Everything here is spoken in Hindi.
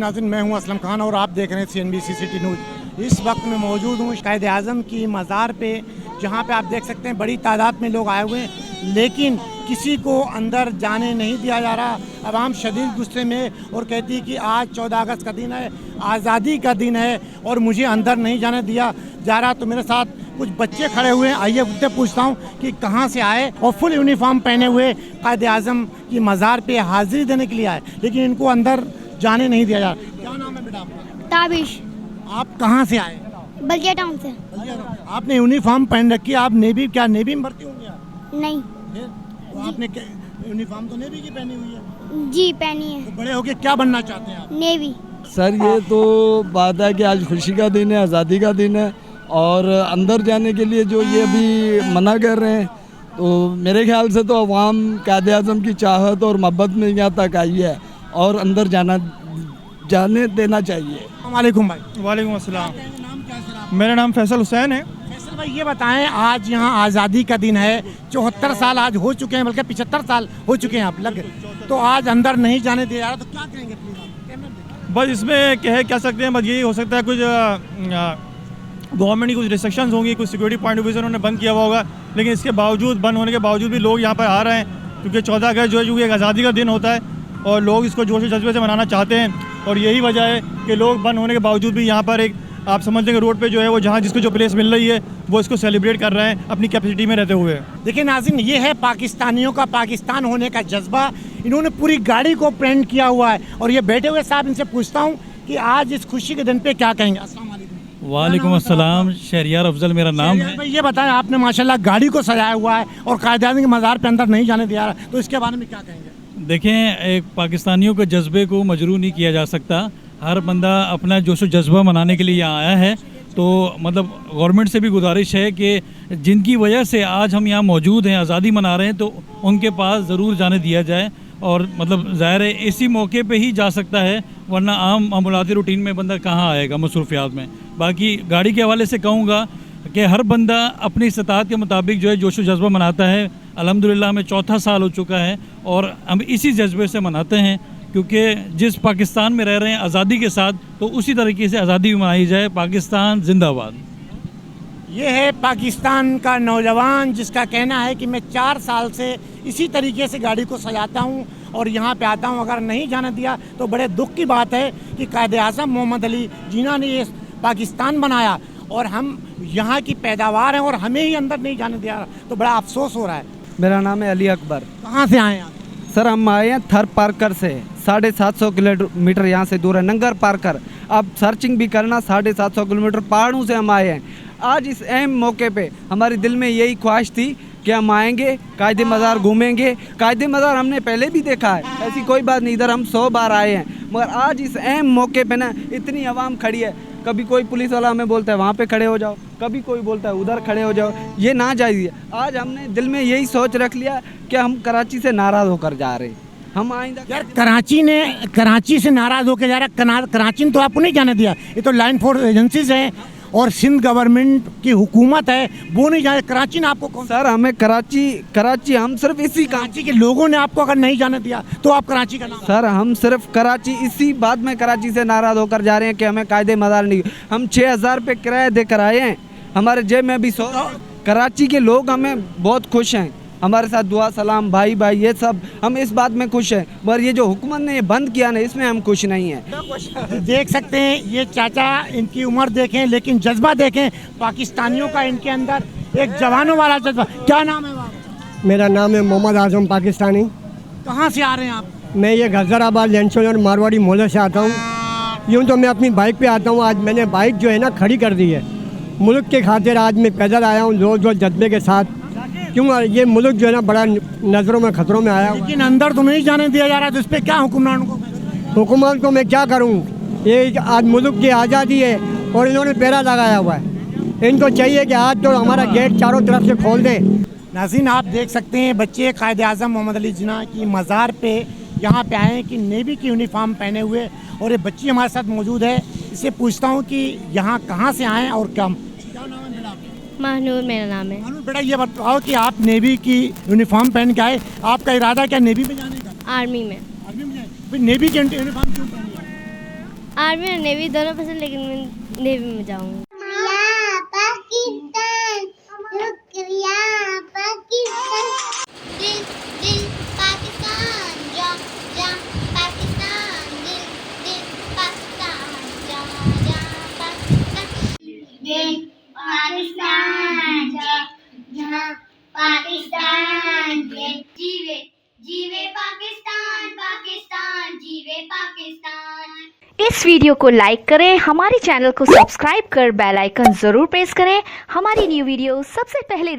नाज़रीन, मैं हूं असलम खान और आप देख रहे हैं CNBC सिटी न्यूज़। इस वक्त मैं मौजूद हूं कायदे आज़म की मज़ार पे, जहां पे आप देख सकते हैं बड़ी तादाद में लोग आए हुए हैं, लेकिन किसी को अंदर जाने नहीं दिया जा रहा। अवाम शदीद गुस्से में और कहती है कि आज 14 अगस्त का दिन है, आज़ादी का दिन है और मुझे अंदर नहीं जाने दिया जा रहा। तो मेरे साथ कुछ बच्चे खड़े हुए हैं, आइए उनसे पूछता हूँ कि कहाँ से आए और फुल यूनिफॉर्म पहने हुए कायदे आज़म की मज़ार पे हाजिरी देने के लिए आए, लेकिन इनको अंदर जाने नहीं दिया जा रहा। क्या नाम है बेटा आपका? ताबिश। आप कहाँ से आए? बल्जिया टाउन से। आपने यूनिफॉर्म पहन रखी है, आप नेवी, क्या नेवी में भर्ती होंगे आप? नहीं। फिर तो आपने यूनिफॉर्म तो नेवी की पहनी हुई है? जी पहनी है। तो बड़े होके क्या बनना चाहते हैं आप? नेवी। सर ये तो बात है कि आज खुशी का दिन है, आज़ादी का दिन है और अंदर जाने के लिए जो ये अभी मना कर रहे हैं, तो मेरे ख्याल से तो अवाम कायदे आज़म की चाहत और मोहब्बत में यहाँ तक आई है और अंदर जाने देना चाहिए। वालेकुम भाई। वालेकुम अस्सलाम। नाम क्या है सर आपका? मेरा नाम फैसल हुसैन है। फैसल भाई, ये बताएं, आज यहाँ आज़ादी का दिन है, 74 साल आज हो चुके हैं, बल्कि 75 साल हो चुके हैं आप लग, तो आज अंदर नहीं जाने दिया जा रहा, तो क्या करेंगे प्लीज आप? कैमरा में बस इसमें कह सकते हैं, बस यही हो सकता है कुछ गवर्नमेंट की कुछ रिस्ट्रिक्शंस होंगी, कुछ सिक्योरिटी पॉइंट ऑफ व्यू से उन्होंने बंद किया हुआ होगा, लेकिन इसके बावजूद, बंद होने के बावजूद भी लोग यहाँ पर आ रहे हैं, क्योंकि 14 अगस्त जो है चूँकि एक आज़ादी का दिन होता है और लोग इसको जोश जज्बे से मनाना चाहते हैं। और यही वजह है कि लोग बंद होने के बावजूद भी यहाँ पर एक, आप समझते हैं, रोड पे जो है वो जहाँ जिसको जो प्लेस मिल रही है वो इसको सेलिब्रेट कर रहे हैं अपनी कैपेसिटी में रहते हुए। देखिए नाज़रीन, ये है पाकिस्तानियों का पाकिस्तान होने का जज्बा। इन्होंने पूरी गाड़ी को पेंट किया हुआ है और ये बैठे हुए साहब, इनसे पूछता हूँ कि आज इस खुशी के दिन पे क्या कहेंगे। अस्सलाम वालेकुम। वालेकुम अस्सलाम। शहरियार अफजल मेरा नाम है। भाई ये बताएं, आपने माशाल्लाह गाड़ी को सजाया हुआ है और कायदे-आज़म के मज़ार पे अंदर नहीं जाने दिया रहा, तो इसके बारे में क्या कहेंगे? देखें, एक पाकिस्तानियों के जज्बे को मजरू नहीं किया जा सकता। हर बंदा अपना जोश जज्बा मनाने के लिए यहाँ आया है, तो मतलब गवर्नमेंट से भी गुजारिश है कि जिनकी वजह से आज हम यहाँ मौजूद हैं, आज़ादी मना रहे हैं, तो उनके पास ज़रूर जाने दिया जाए। और मतलब ज़ाहिर है इसी मौके पे ही जा सकता है, वरना आम मामूलाती रूटीन में बंदा कहाँ आएगा मसरूफियात में। बाकी गाड़ी के हवाले से कहूँगा कि हर बंदा अपनी इस्तात के मुताबिक जो है जोश जज्बा मनाता है। अल्हम्दुलिल्लाह हमें 4था साल हो चुका है और हम इसी जज्बे से मनाते हैं, क्योंकि जिस पाकिस्तान में रह रहे हैं आज़ादी के साथ, तो उसी तरीके से आज़ादी भी मनाई जाए। पाकिस्तान जिंदाबाद। ये है पाकिस्तान का नौजवान जिसका कहना है कि मैं 4 साल से इसी तरीके से गाड़ी को सजाता हूँ और यहाँ पे आता हूँ, अगर नहीं जाने दिया तो बड़े दुख की बात है कि कायदे आज़म मोहम्मद अली जिन्ना ने ये पाकिस्तान बनाया और हम यहाँ की पैदावार हैं और हमें ही अंदर नहीं जाने दिया, तो बड़ा अफसोस हो रहा है। मेरा नाम है अली अकबर। कहाँ से आए आप? सर हम आए हैं थर पार्कर से, 750 किलोमीटर यहाँ से दूर है, नंगर पार्कर। आप सर्चिंग भी करना, 750 किलोमीटर पहाड़ों से हम आए हैं। आज इस अहम मौके पे हमारे दिल में यही ख्वाहिश थी कि हम आएंगे, कायदे मज़ार घूमेंगे। कायदे मज़ार हमने पहले भी देखा है, ऐसी कोई बात नहीं, इधर हम 100 बार आए हैं, मगर आज इस अहम मौके पे ना इतनी आवाम खड़ी है। कभी कोई पुलिस वाला हमें बोलता है वहाँ पे खड़े हो जाओ, कभी कोई बोलता है उधर खड़े हो जाओ, ये ना जायज़ है। आज हमने दिल में यही सोच रख लिया कि हम कराची से नाराज़ होकर जा रहे हैं। हम आइंदा यार कराची से नाराज़ होकर जा रहा है। कराची ने तो आपको नहीं जाने दिया, ये तो लाइन फोर्स एजेंसीज हैं और सिंध गवर्नमेंट की हुकूमत है, वो नहीं जाने। कराची ने आपको कौन? सर हमें कराची हम सिर्फ इसी कराची के लोगों ने आपको अगर नहीं जाने दिया तो आप कराची का नाम? सर हम सिर्फ कराची, इसी बात में कराची से नाराज़ होकर जा रहे हैं कि हमें कायदे मज़ार नहीं। हम 6000 रुपये किराया देकर आए हैं, हमारे जेब में भी 100। कराची के लोग हमें बहुत खुश हैं, हमारे साथ दुआ सलाम भाई ये सब, हम इस बात में खुश हैं, मगर ये जो हुकूमत ने ये बंद किया ना, इसमें हम खुश नहीं हैं। देख सकते हैं ये चाचा, इनकी उम्र देखें लेकिन जज्बा देखें पाकिस्तानियों का, इनके अंदर एक जवानों वाला जज्बा। क्या नाम है आपका? मेरा नाम है मोहम्मद आजम पाकिस्तानी। कहाँ से आ रहे हैं आप? मैं ये गजराबाद लैंडसोल और मारवाड़ी मोहल्ले से आता हूँ। यूँ तो मैं अपनी बाइक पे आता हूँ, आज मैंने बाइक जो है ना खड़ी कर दी है मुल्क के खातिर। आज मैं पैदल आया हूँ जोर जज्बे के साथ, क्यों ये मुल्क जो है ना बड़ा नज़रों में खतरों में आया। लेकिन अंदर तो नहीं जाने दिया जा रहा, तो इस पर क्या हुक्मरान को? हुकूमत को मैं क्या करूँ, ये आज मुल्क की आज़ादी है और इन्होंने पहरा लगाया हुआ है। इनको चाहिए कि आज तो हमारा गेट चारों तरफ से खोल दें। नाज़रीन आप देख सकते हैं बच्चे कायदे आज़म मोहम्मद अली जिन्ना की मज़ार पे यहाँ पे आए हैं कि नेवी की यूनिफॉर्म पहने हुए, और ये बच्ची हमारे साथ मौजूद है। इससे पूछता हूँ कि यहाँ कहाँ से आए और क्या नाम है बेटा आपका? महानूर मेरा नाम है। मानूर बेटा, ये बताओ कि आप नेवी की यूनिफॉर्म पहन के आए, आपका इरादा क्या नेवी में जाने का? आर्मी में। आर्मी में जाए? नेवी की यूनिफॉर्म क्यों पहनी है? आर्मी और नेवी दोनों पसंद, लेकिन मैं नेवी में जाऊँगी। पाकिस्तान जीवे जीवे पाकिस्तान, पाकिस्तान जीवे पाकिस्तान। इस वीडियो को लाइक करें, हमारे चैनल को सब्सक्राइब कर बेल आइकन जरूर प्रेस करें हमारी न्यू वीडियो सबसे पहले देखें।